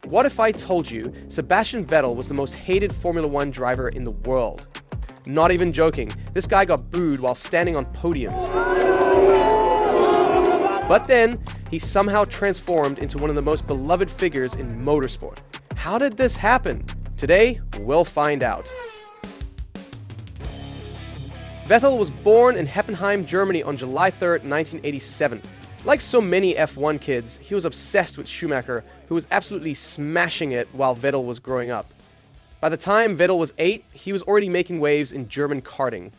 What if I told you Sebastian Vettel was the most hated Formula One driver in the world? Not even joking, this guy got booed while standing on podiums. But then, he somehow transformed into one of the most beloved figures in motorsport. How did this happen? Today, we'll find out. Vettel was born in Heppenheim, Germany on July 3rd, 1987. Like so many F1 kids, he was obsessed with Schumacher, who was absolutely smashing it while Vettel was growing up. By the time Vettel was 8, he was already making waves in German karting.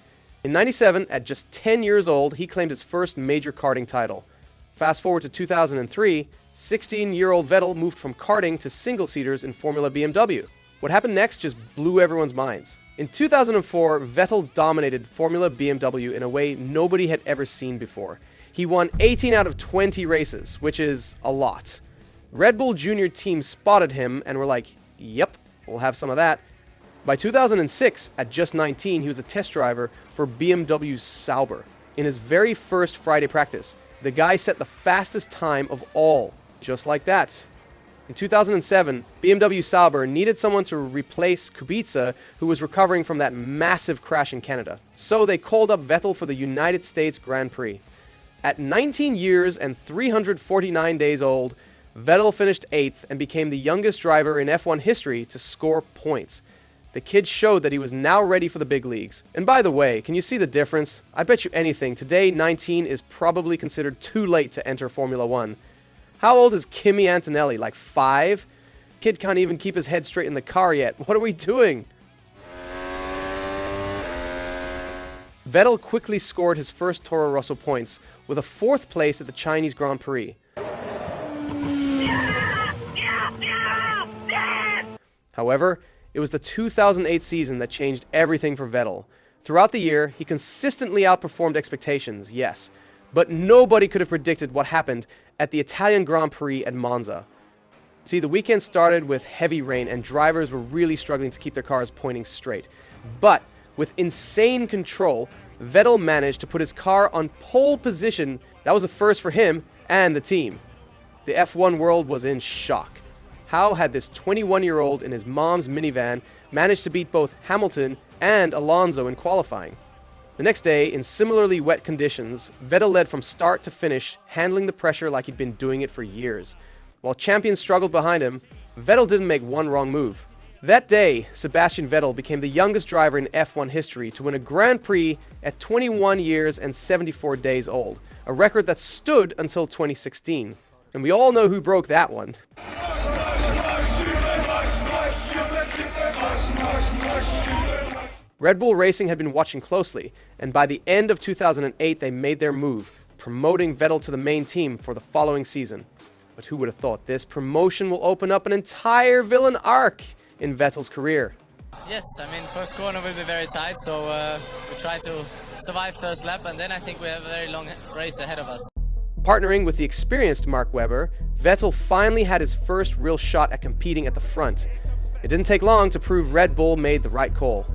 In '97, at just 10 years old, he claimed his first major karting title. Fast forward to 2003, 16-year-old Vettel moved from karting to single-seaters in Formula BMW. What happened next just blew everyone's minds. In 2004, Vettel dominated Formula BMW in a way nobody had ever seen before. He won 18 out of 20 races, which is a lot. Red Bull Junior team spotted him and were like, yep, we'll have some of that. By 2006, at just 19, he was a test driver for BMW's Sauber. In his very first Friday practice, the guy set the fastest time of all, just like that. In 2007, BMW Sauber needed someone to replace Kubica, who was recovering from that massive crash in Canada. So they called up Vettel for the United States Grand Prix. At 19 years and 349 days old, Vettel finished 8th and became the youngest driver in F1 history to score points. The kid showed that he was now ready for the big leagues. And by the way, can you see the difference? I bet you anything, today 19 is probably considered too late to enter Formula One. How old is Kimi Antonelli, like 5? Kid can't even keep his head straight in the car yet. What are we doing? Vettel quickly scored his first Toro Rosso points with a 4th place at the Chinese Grand Prix. However, it was the 2008 season that changed everything for Vettel. Throughout the year, he consistently outperformed expectations, yes, but nobody could have predicted what happened at the Italian Grand Prix at Monza. See, the weekend started with heavy rain and drivers were really struggling to keep their cars pointing straight. But with insane control, Vettel managed to put his car on pole position. That was a first for him and the team. The F1 world was in shock. How had this 21-year-old in his mom's minivan managed to beat both Hamilton and Alonso in qualifying? The next day, in similarly wet conditions, Vettel led from start to finish, handling the pressure like he'd been doing it for years. While champions struggled behind him, Vettel didn't make one wrong move. That day, Sebastian Vettel became the youngest driver in F1 history to win a Grand Prix at 21 years and 74 days old, a record that stood until 2016. And we all know who broke that one. Red Bull Racing had been watching closely, and by the end of 2008 they made their move, promoting Vettel to the main team for the following season. But who would have thought this promotion will open up an entire villain arc in Vettel's career? Yes, I mean, first corner will be very tight, so we try to survive first lap, and then I think we have a very long race ahead of us. Partnering with the experienced Mark Webber, Vettel finally had his first real shot at competing at the front. It didn't take long to prove Red Bull made the right call.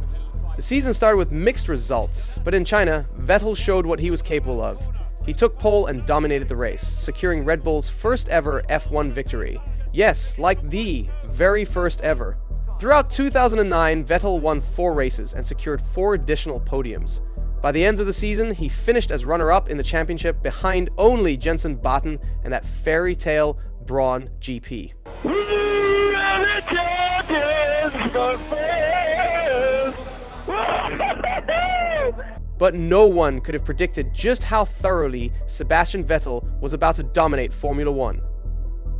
The season started with mixed results, but in China, Vettel showed what he was capable of. He took pole and dominated the race, securing Red Bull's first ever F1 victory. Yes, like the very first ever. Throughout 2009, Vettel won 4 races and secured 4 additional podiums. By the end of the season, he finished as runner-up in the championship behind only Jenson Button and that fairy tale Braun GP. But no one could have predicted just how thoroughly Sebastian Vettel was about to dominate Formula One.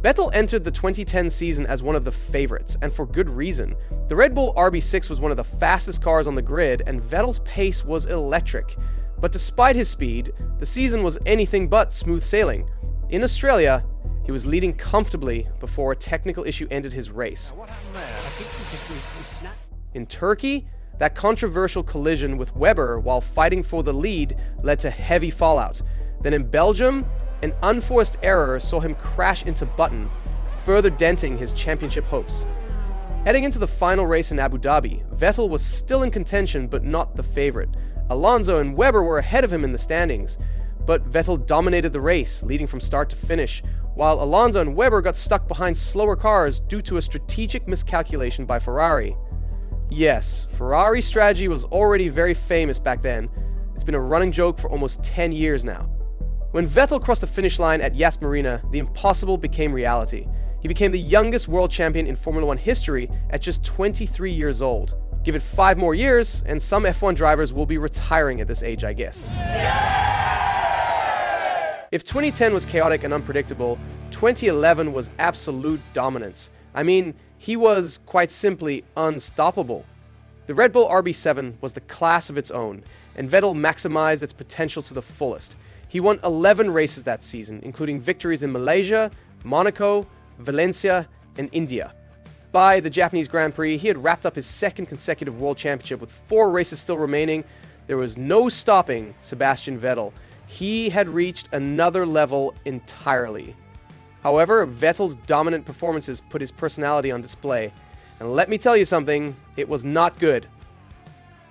Vettel entered the 2010 season as one of the favorites, and for good reason. The Red Bull RB6 was one of the fastest cars on the grid, and Vettel's pace was electric. But despite his speed, the season was anything but smooth sailing. In Australia, he was leading comfortably before a technical issue ended his race. In Turkey, that controversial collision with Webber while fighting for the lead led to heavy fallout. Then in Belgium, an unforced error saw him crash into Button, further denting his championship hopes. Heading into the final race in Abu Dhabi, Vettel was still in contention but not the favorite. Alonso and Webber were ahead of him in the standings, but Vettel dominated the race, leading from start to finish, while Alonso and Webber got stuck behind slower cars due to a strategic miscalculation by Ferrari. Yes, Ferrari's strategy was already very famous back then. It's been a running joke for almost 10 years now. When Vettel crossed the finish line at Yas Marina, the impossible became reality. He became the youngest world champion in Formula 1 history at just 23 years old. Give it 5 more years, and some F1 drivers will be retiring at this age, I guess. If 2010 was chaotic and unpredictable, 2011 was absolute dominance. I mean, he was, quite simply, unstoppable. The Red Bull RB7 was the class of its own, and Vettel maximized its potential to the fullest. He won 11 races that season, including victories in Malaysia, Monaco, Valencia, and India. By the Japanese Grand Prix, he had wrapped up his second consecutive World Championship with 4 races still remaining. There was no stopping Sebastian Vettel. He had reached another level entirely. However, Vettel's dominant performances put his personality on display. And let me tell you something, it was not good.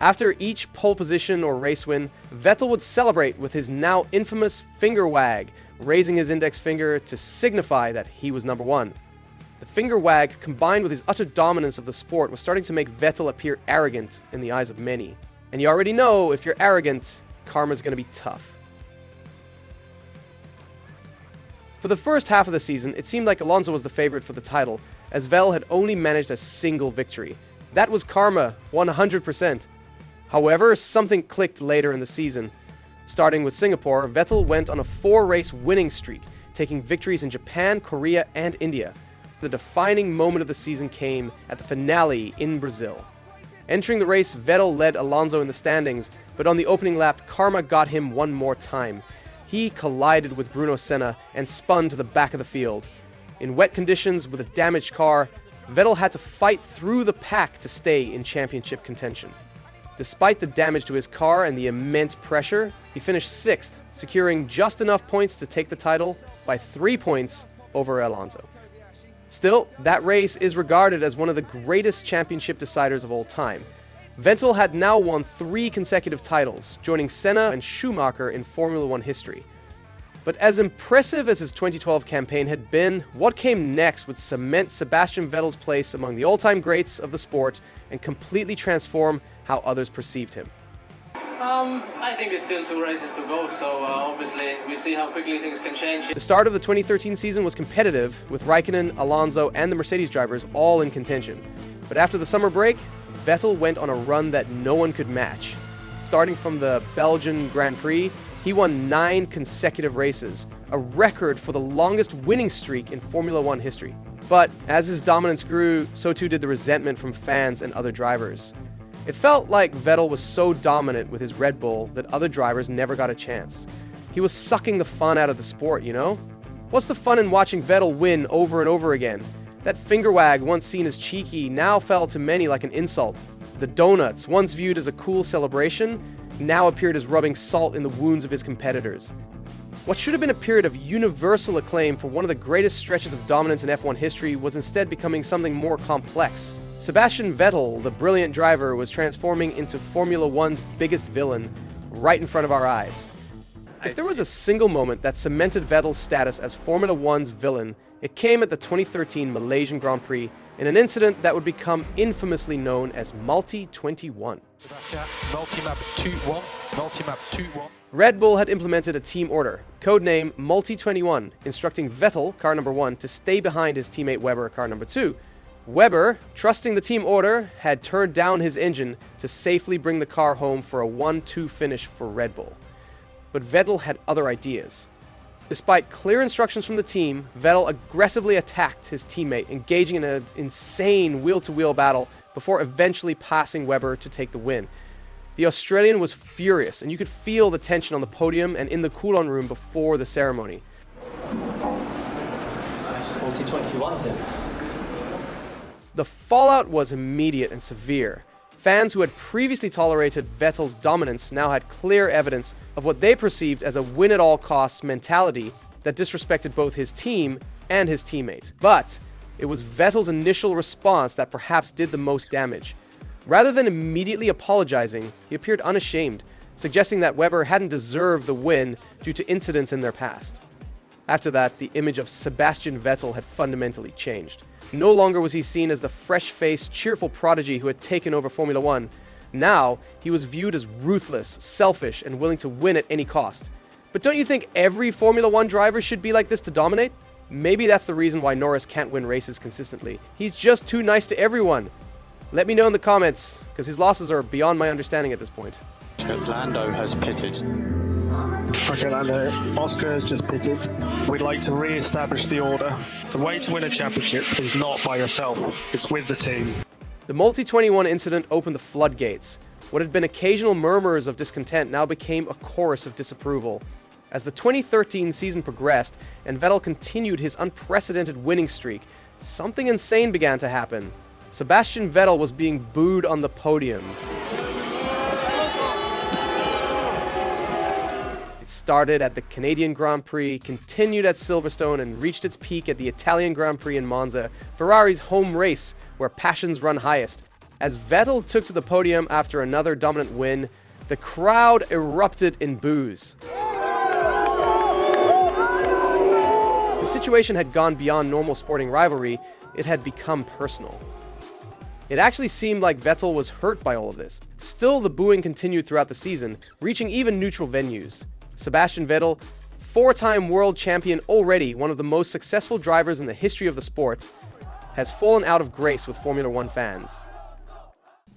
After each pole position or race win, Vettel would celebrate with his now infamous finger wag, raising his index finger to signify that he was number one. The finger wag, combined with his utter dominance of the sport, was starting to make Vettel appear arrogant in the eyes of many. And you already know, if you're arrogant, karma's gonna be tough. For the first half of the season, it seemed like Alonso was the favorite for the title, as Vettel had only managed a single victory. That was karma, 100%. However, something clicked later in the season. Starting with Singapore, Vettel went on a 4-race winning streak, taking victories in Japan, Korea, and India. The defining moment of the season came at the finale in Brazil. Entering the race, Vettel led Alonso in the standings, but on the opening lap, karma got him one more time. He collided with Bruno Senna and spun to the back of the field. In wet conditions with a damaged car, Vettel had to fight through the pack to stay in championship contention. Despite the damage to his car and the immense pressure, he finished 6th, securing just enough points to take the title by 3 points over Alonso. Still, that race is regarded as one of the greatest championship deciders of all time. Vettel had now won 3 consecutive titles, joining Senna and Schumacher in Formula 1 history. But as impressive as his 2012 campaign had been, what came next would cement Sebastian Vettel's place among the all-time greats of the sport and completely transform how others perceived him. I think there's still 2 races to go, so obviously we see how quickly things can change. The start of the 2013 season was competitive, with Raikkonen, Alonso, and the Mercedes drivers all in contention. But after the summer break, Vettel went on a run that no one could match. Starting from the Belgian Grand Prix, he won 9 consecutive races, a record for the longest winning streak in Formula 1 history. But as his dominance grew, so too did the resentment from fans and other drivers. It felt like Vettel was so dominant with his Red Bull that other drivers never got a chance. He was sucking the fun out of the sport, you know? What's the fun in watching Vettel win over and over again? That finger wag, once seen as cheeky, now felt to many like an insult. The donuts, once viewed as a cool celebration, now appeared as rubbing salt in the wounds of his competitors. What should have been a period of universal acclaim for one of the greatest stretches of dominance in F1 history was instead becoming something more complex. Sebastian Vettel, the brilliant driver, was transforming into Formula 1's biggest villain right in front of our eyes. If there was a single moment that cemented Vettel's status as Formula 1's villain, it came at the 2013 Malaysian Grand Prix in an incident that would become infamously known as Multi-21. Multi-map 2-1, multi-map 2-1. Red Bull had implemented a team order, codename Multi-21, instructing Vettel, car number 1, to stay behind his teammate Webber, car number 2. Webber, trusting the team order, had turned down his engine to safely bring the car home for a 1-2 finish for Red Bull. But Vettel had other ideas. Despite clear instructions from the team, Vettel aggressively attacked his teammate, engaging in an insane wheel-to-wheel battle before eventually passing Webber to take the win. The Australian was furious, and you could feel the tension on the podium and in the cool-on room before the ceremony. Multi-21, sir. The fallout was immediate and severe. Fans who had previously tolerated Vettel's dominance now had clear evidence of what they perceived as a win-at-all-costs mentality that disrespected both his team and his teammate. But it was Vettel's initial response that perhaps did the most damage. Rather than immediately apologizing, he appeared unashamed, suggesting that Webber hadn't deserved the win due to incidents in their past. After that, the image of Sebastian Vettel had fundamentally changed. No longer was he seen as the fresh-faced, cheerful prodigy who had taken over Formula One. Now, he was viewed as ruthless, selfish, and willing to win at any cost. But don't you think every Formula One driver should be like this to dominate? Maybe that's the reason why Norris can't win races consistently. He's just too nice to everyone. Let me know in the comments, because his losses are beyond my understanding at this point. Lando has pitted. Okay, Lando, Oscar has just pitted. We'd like to re-establish the order. The way to win a championship is not by yourself, it's with the team. The Multi-21 incident opened the floodgates. What had been occasional murmurs of discontent now became a chorus of disapproval. As the 2013 season progressed and Vettel continued his unprecedented winning streak, something insane began to happen. Sebastian Vettel was being booed on the podium. It started at the Canadian Grand Prix, continued at Silverstone, and reached its peak at the Italian Grand Prix in Monza, Ferrari's home race, where passions run highest. As Vettel took to the podium after another dominant win, the crowd erupted in boos. The situation had gone beyond normal sporting rivalry, it had become personal. It actually seemed like Vettel was hurt by all of this. Still, the booing continued throughout the season, reaching even neutral venues. Sebastian Vettel, four-time world champion already, one of the most successful drivers in the history of the sport, has fallen out of grace with Formula One fans.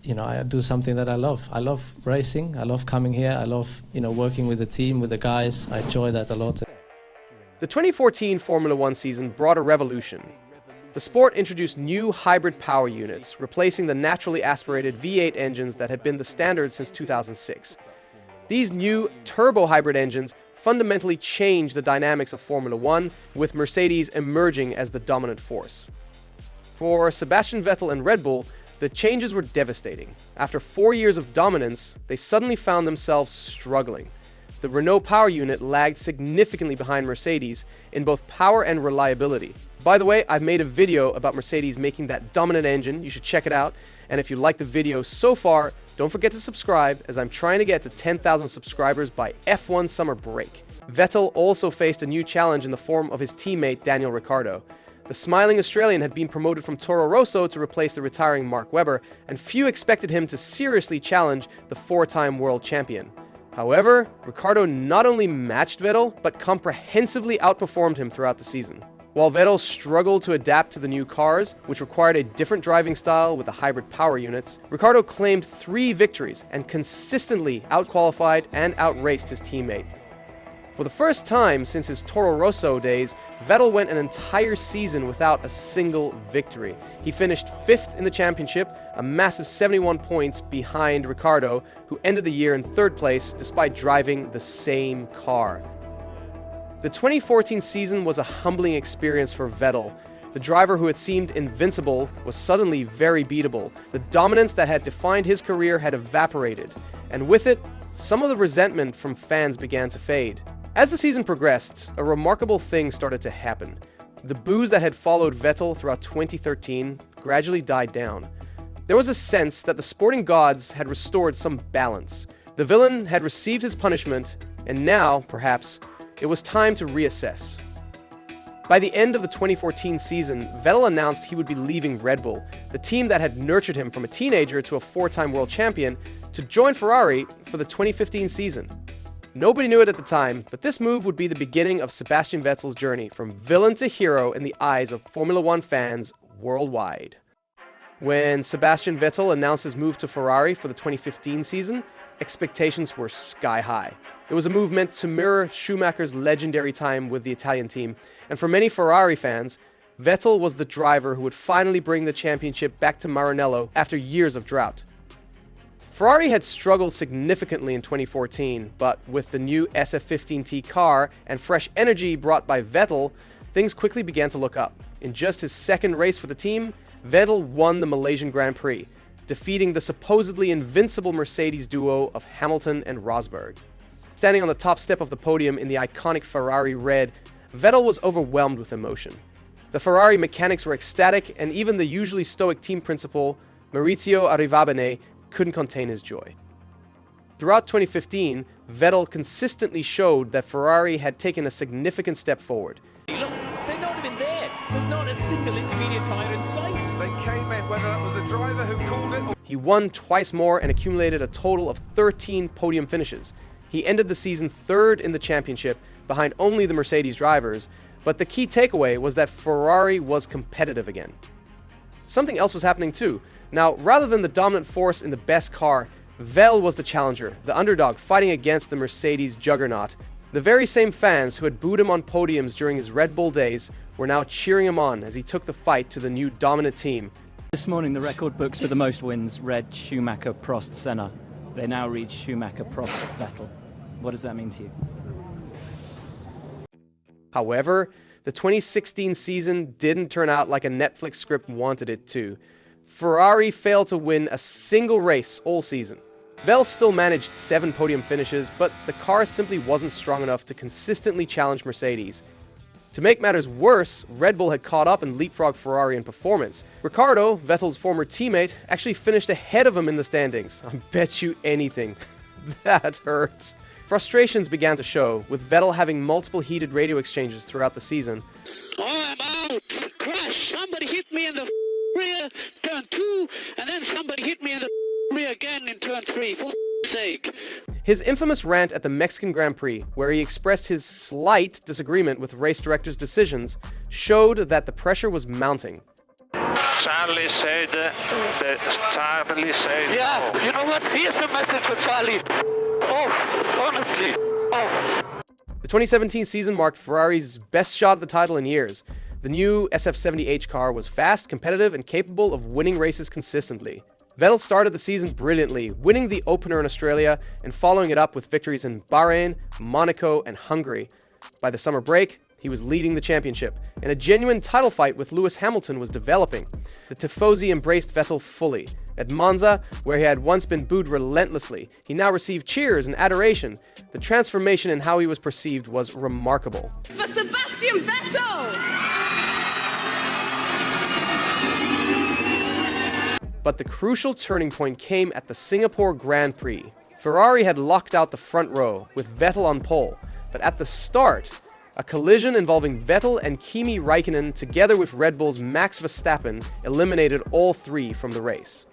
You know, I do something that I love. I love racing. I love coming here. I love, working with the team, with the guys. I enjoy that a lot. The 2014 Formula One season brought a revolution. The sport introduced new hybrid power units, replacing the naturally aspirated V8 engines that had been the standard since 2006. These new turbo-hybrid engines fundamentally changed the dynamics of Formula One, with Mercedes emerging as the dominant force. For Sebastian Vettel and Red Bull, the changes were devastating. After 4 years of dominance, they suddenly found themselves struggling. The Renault power unit lagged significantly behind Mercedes in both power and reliability. By the way, I've made a video about Mercedes making that dominant engine. You should check it out. And if you like the video so far, don't forget to subscribe, as I'm trying to get to 10,000 subscribers by F1 summer break. Vettel also faced a new challenge in the form of his teammate Daniel Ricciardo. The smiling Australian had been promoted from Toro Rosso to replace the retiring Mark Webber, and few expected him to seriously challenge the four-time world champion. However, Ricciardo not only matched Vettel, but comprehensively outperformed him throughout the season. While Vettel struggled to adapt to the new cars, which required a different driving style with the hybrid power units, Ricciardo claimed 3 victories and consistently outqualified and outraced his teammate. For the first time since his Toro Rosso days, Vettel went an entire season without a single victory. He finished 5th in the championship, a massive 71 points behind Ricciardo, who ended the year in 3rd place despite driving the same car. The 2014 season was a humbling experience for Vettel. The driver who had seemed invincible was suddenly very beatable. The dominance that had defined his career had evaporated, and with it, some of the resentment from fans began to fade. As the season progressed, a remarkable thing started to happen. The boos that had followed Vettel throughout 2013 gradually died down. There was a sense that the sporting gods had restored some balance. The villain had received his punishment, and now, perhaps, it was time to reassess. By the end of the 2014 season, Vettel announced he would be leaving Red Bull, the team that had nurtured him from a teenager to a 4-time world champion, to join Ferrari for the 2015 season. Nobody knew it at the time, but this move would be the beginning of Sebastian Vettel's journey from villain to hero in the eyes of Formula One fans worldwide. When Sebastian Vettel announced his move to Ferrari for the 2015 season, expectations were sky high. It was a move meant to mirror Schumacher's legendary time with the Italian team, and for many Ferrari fans, Vettel was the driver who would finally bring the championship back to Maranello after years of drought. Ferrari had struggled significantly in 2014, but with the new SF15T car and fresh energy brought by Vettel, things quickly began to look up. In just his 2nd race for the team, Vettel won the Malaysian Grand Prix, defeating the supposedly invincible Mercedes duo of Hamilton and Rosberg. Standing on the top step of the podium in the iconic Ferrari red, Vettel was overwhelmed with emotion. The Ferrari mechanics were ecstatic, and even the usually stoic team principal, Maurizio Arrivabene, couldn't contain his joy. Throughout 2015, Vettel consistently showed that Ferrari had taken a significant step forward. Look, they're not even there. There's not a single intermediate tyre in sight. They came in, whether that was the driver who called it or... He won twice more and accumulated a total of 13 podium finishes. He ended the season third in the championship, behind only the Mercedes drivers, but the key takeaway was that Ferrari was competitive again. Something else was happening too. Now, rather than the dominant force in the best car, Vettel was the challenger, the underdog fighting against the Mercedes juggernaut. The very same fans who had booed him on podiums during his Red Bull days were now cheering him on as he took the fight to the new dominant team. This morning the record books for the most wins read Schumacher, Prost, Senna. They now read Schumacher, Prost, Vettel. What does that mean to you? However, the 2016 season didn't turn out like a Netflix script wanted it to. Ferrari failed to win a single race all season. Vettel still managed 7 podium finishes, but the car simply wasn't strong enough to consistently challenge Mercedes. To make matters worse, Red Bull had caught up and leapfrogged Ferrari in performance. Ricciardo, Vettel's former teammate, actually finished ahead of him in the standings. I bet you anything. That hurts. Frustrations began to show, with Vettel having multiple heated radio exchanges throughout the season. Oh, I'm out! Crash! Somebody hit me in the rear, turn 2, and then somebody hit me in the rear again in turn 3, for sake. His infamous rant at the Mexican Grand Prix, where he expressed his slight disagreement with race directors' decisions, showed that the pressure was mounting. Charlie said, Yeah, no. you know what? Here's the message for Charlie. Oh, honestly. Oh. The 2017 season marked Ferrari's best shot at the title in years. The new SF70H car was fast, competitive, and capable of winning races consistently. Vettel started the season brilliantly, winning the opener in Australia and following it up with victories in Bahrain, Monaco, and Hungary. By the summer break, he was leading the championship, and a genuine title fight with Lewis Hamilton was developing. The Tifosi embraced Vettel fully. At Monza, where he had once been booed relentlessly, he now received cheers and adoration. The transformation in how he was perceived was remarkable. For Sebastian Vettel! But the crucial turning point came at the Singapore Grand Prix. Ferrari had locked out the front row, with Vettel on pole, but at the start, a collision involving Vettel and Kimi Räikkönen together with Red Bull's Max Verstappen eliminated all three from the race.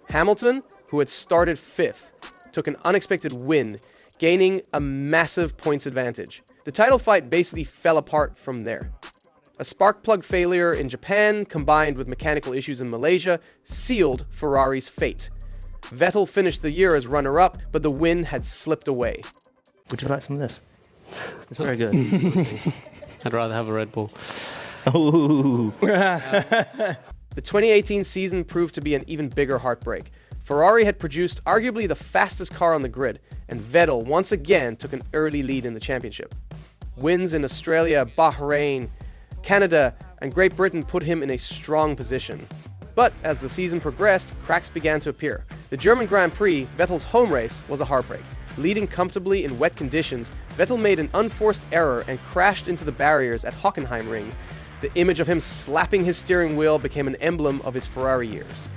Hamilton, who had started 5th, took an unexpected win, gaining a massive points advantage. The title fight basically fell apart from there. A spark plug failure in Japan, combined with mechanical issues in Malaysia, sealed Ferrari's fate. Vettel finished the year as runner-up, but the win had slipped away. Would you like some of this? It's very good. I'd rather have a Red Bull. Ooh. The 2018 season proved to be an even bigger heartbreak. Ferrari had produced arguably the fastest car on the grid, and Vettel once again took an early lead in the championship. Wins in Australia, Bahrain, Canada, and Great Britain put him in a strong position. But as the season progressed, cracks began to appear. The German Grand Prix, Vettel's home race, was a heartbreak. Leading comfortably in wet conditions, Vettel made an unforced error and crashed into the barriers at Hockenheimring. The image of him slapping his steering wheel became an emblem of his Ferrari years.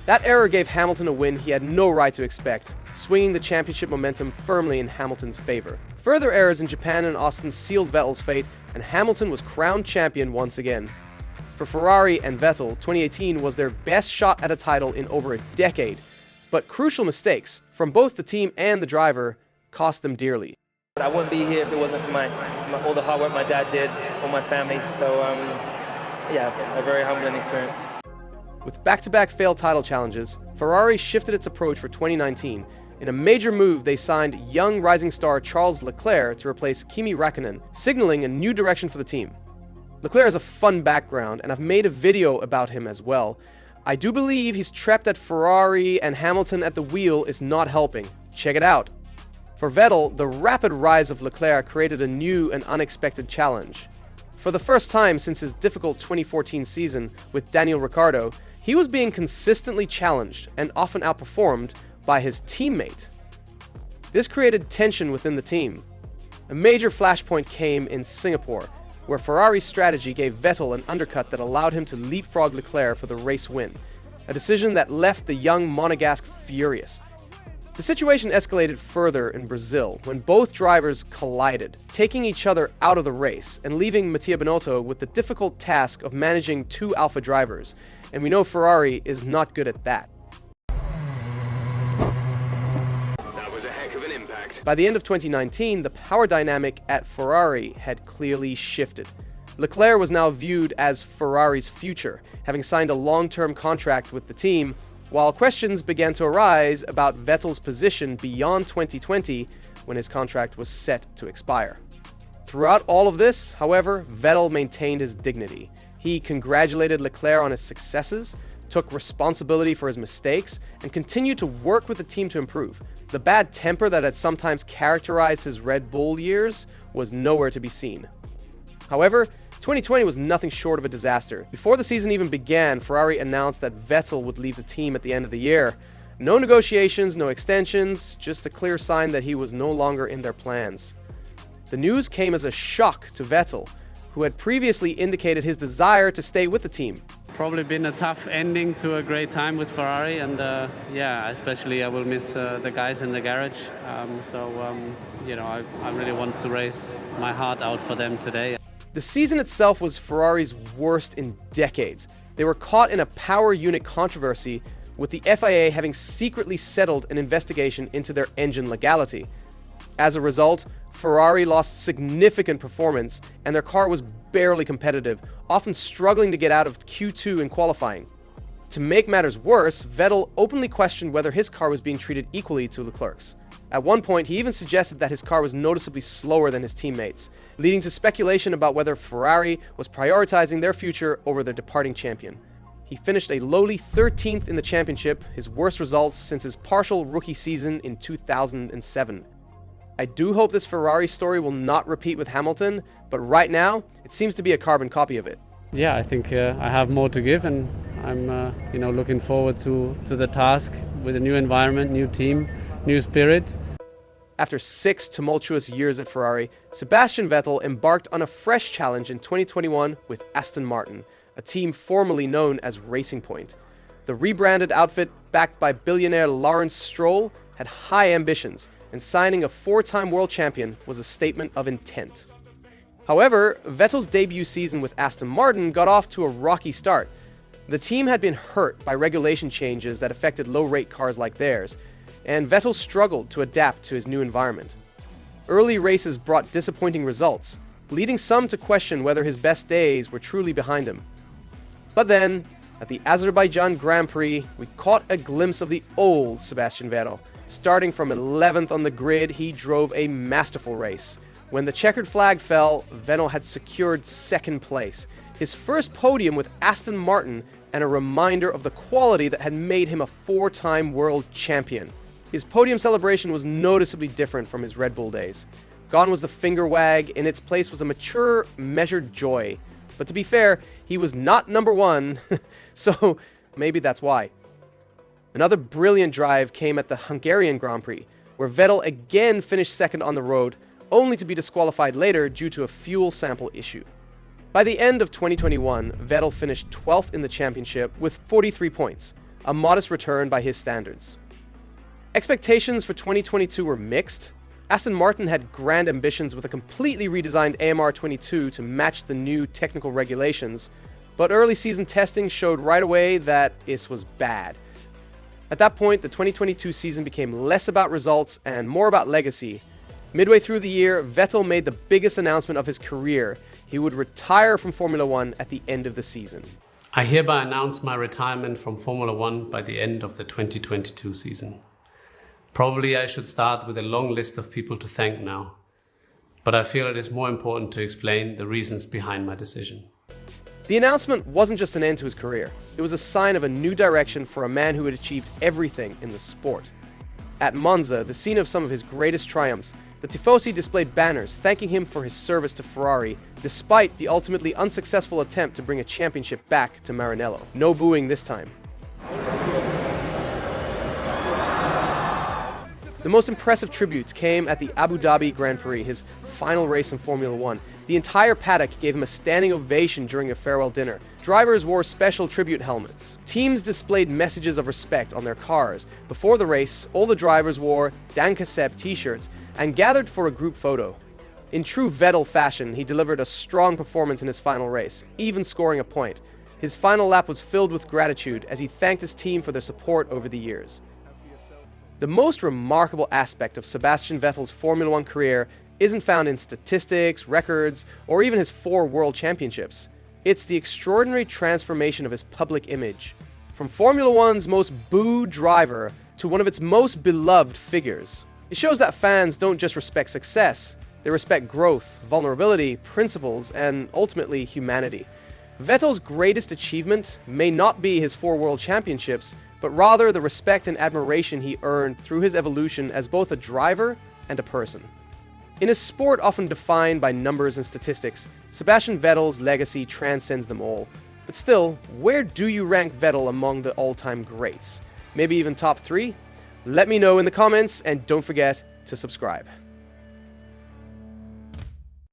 That error gave Hamilton a win he had no right to expect, swinging the championship momentum firmly in Hamilton's favor. Further errors in Japan and Austin sealed Vettel's fate, and Hamilton was crowned champion once again. For Ferrari and Vettel, 2018 was their best shot at a title in over a decade, but crucial mistakes from both the team and the driver cost them dearly. I wouldn't be here if it wasn't for all the hard work my dad did, all my family, so yeah, a very humbling experience. With back-to-back failed title challenges, Ferrari shifted its approach for 2019. In a major move, they signed young rising star Charles Leclerc to replace Kimi Räikkönen, signaling a new direction for the team. Leclerc has a fun background, and I've made a video about him as well. I do believe he's trapped at Ferrari, and Hamilton at the wheel is not helping. Check it out. For Vettel, the rapid rise of Leclerc created a new and unexpected challenge. For the first time since his difficult 2014 season with Daniel Ricciardo, he was being consistently challenged and often outperformed by his teammate. This created tension within the team. A major flashpoint came in Singapore, where Ferrari's strategy gave Vettel an undercut that allowed him to leapfrog Leclerc for the race win, a decision that left the young Monegasque furious. The situation escalated further in Brazil when both drivers collided, taking each other out of the race and leaving Mattia Binotto with the difficult task of managing two Alfa drivers, and we know Ferrari is not good at that. That was a heck of an impact. By the end of 2019, the power dynamic at Ferrari had clearly shifted. Leclerc was now viewed as Ferrari's future, having signed a long-term contract with the team, while questions began to arise about Vettel's position beyond 2020 when his contract was set to expire. Throughout all of this, however, Vettel maintained his dignity. He congratulated Leclerc on his successes, took responsibility for his mistakes, and continued to work with the team to improve. The bad temper that had sometimes characterized his Red Bull years was nowhere to be seen. However, 2020 was nothing short of a disaster. Before the season even began, Ferrari announced that Vettel would leave the team at the end of the year. No negotiations, no extensions, just a clear sign that he was no longer in their plans. The news came as a shock to Vettel, who had previously indicated his desire to stay with the team. Probably been a tough ending to a great time with Ferrari, and especially I will miss the guys in the garage. I really want to race my heart out for them today. The season itself was Ferrari's worst in decades. They were caught in a power unit controversy, with the FIA having secretly settled an investigation into their engine legality. As a result, Ferrari lost significant performance, and their car was barely competitive, often struggling to get out of Q2 in qualifying. To make matters worse, Vettel openly questioned whether his car was being treated equally to Leclerc's. At one point, he even suggested that his car was noticeably slower than his teammates, leading to speculation about whether Ferrari was prioritizing their future over their departing champion. He finished a lowly 13th in the championship, his worst results since his partial rookie season in 2007. I do hope this Ferrari story will not repeat with Hamilton, but right now, it seems to be a carbon copy of it. Yeah, I think I have more to give, and I'm looking forward to the task with a new environment, new team, new spirit. After 6 tumultuous years at Ferrari, Sebastian Vettel embarked on a fresh challenge in 2021 with Aston Martin, a team formerly known as Racing Point. The rebranded outfit, backed by billionaire Lawrence Stroll, had high ambitions, and signing a 4-time world champion was a statement of intent. However, Vettel's debut season with Aston Martin got off to a rocky start. The team had been hurt by regulation changes that affected low-rate cars like theirs, and Vettel struggled to adapt to his new environment. Early races brought disappointing results, leading some to question whether his best days were truly behind him. But then, at the Azerbaijan Grand Prix, we caught a glimpse of the old Sebastian Vettel. Starting from 11th on the grid, he drove a masterful race. When the checkered flag fell, Vettel had secured second place, his first podium with Aston Martin, and a reminder of the quality that had made him a 4-time world champion. His podium celebration was noticeably different from his Red Bull days. Gone was the finger wag, in its place was a mature, measured joy. But to be fair, he was not number one, so maybe that's why. Another brilliant drive came at the Hungarian Grand Prix, where Vettel again finished second on the road, only to be disqualified later due to a fuel sample issue. By the end of 2021, Vettel finished 12th in the championship with 43 points, a modest return by his standards. Expectations for 2022 were mixed. Aston Martin had grand ambitions with a completely redesigned AMR22 to match the new technical regulations, but early season testing showed right away that this was bad. At that point, the 2022 season became less about results and more about legacy. Midway through the year, Vettel made the biggest announcement of his career. He would retire from Formula One at the end of the season. I hereby announce my retirement from Formula One by the end of the 2022 season. Probably I should start with a long list of people to thank now, but I feel it is more important to explain the reasons behind my decision. The announcement wasn't just an end to his career. It was a sign of a new direction for a man who had achieved everything in the sport. At Monza, the scene of some of his greatest triumphs, the Tifosi displayed banners thanking him for his service to Ferrari, despite the ultimately unsuccessful attempt to bring a championship back to Maranello. No booing this time. The most impressive tributes came at the Abu Dhabi Grand Prix, his final race in Formula One. The entire paddock gave him a standing ovation during a farewell dinner. Drivers wore special tribute helmets. Teams displayed messages of respect on their cars. Before the race, all the drivers wore Danke Sepp t-shirts and gathered for a group photo. In true Vettel fashion, he delivered a strong performance in his final race, even scoring a point. His final lap was filled with gratitude as he thanked his team for their support over the years. The most remarkable aspect of Sebastian Vettel's Formula One career isn't found in statistics, records, or even his 4 world championships. It's the extraordinary transformation of his public image. From Formula One's most booed driver to one of its most beloved figures. It shows that fans don't just respect success, they respect growth, vulnerability, principles, and ultimately humanity. Vettel's greatest achievement may not be his 4 world championships, but rather the respect and admiration he earned through his evolution as both a driver and a person. In a sport often defined by numbers and statistics, Sebastian Vettel's legacy transcends them all. But still, where do you rank Vettel among the all-time greats? Maybe even top 3? Let me know in the comments, and don't forget to subscribe.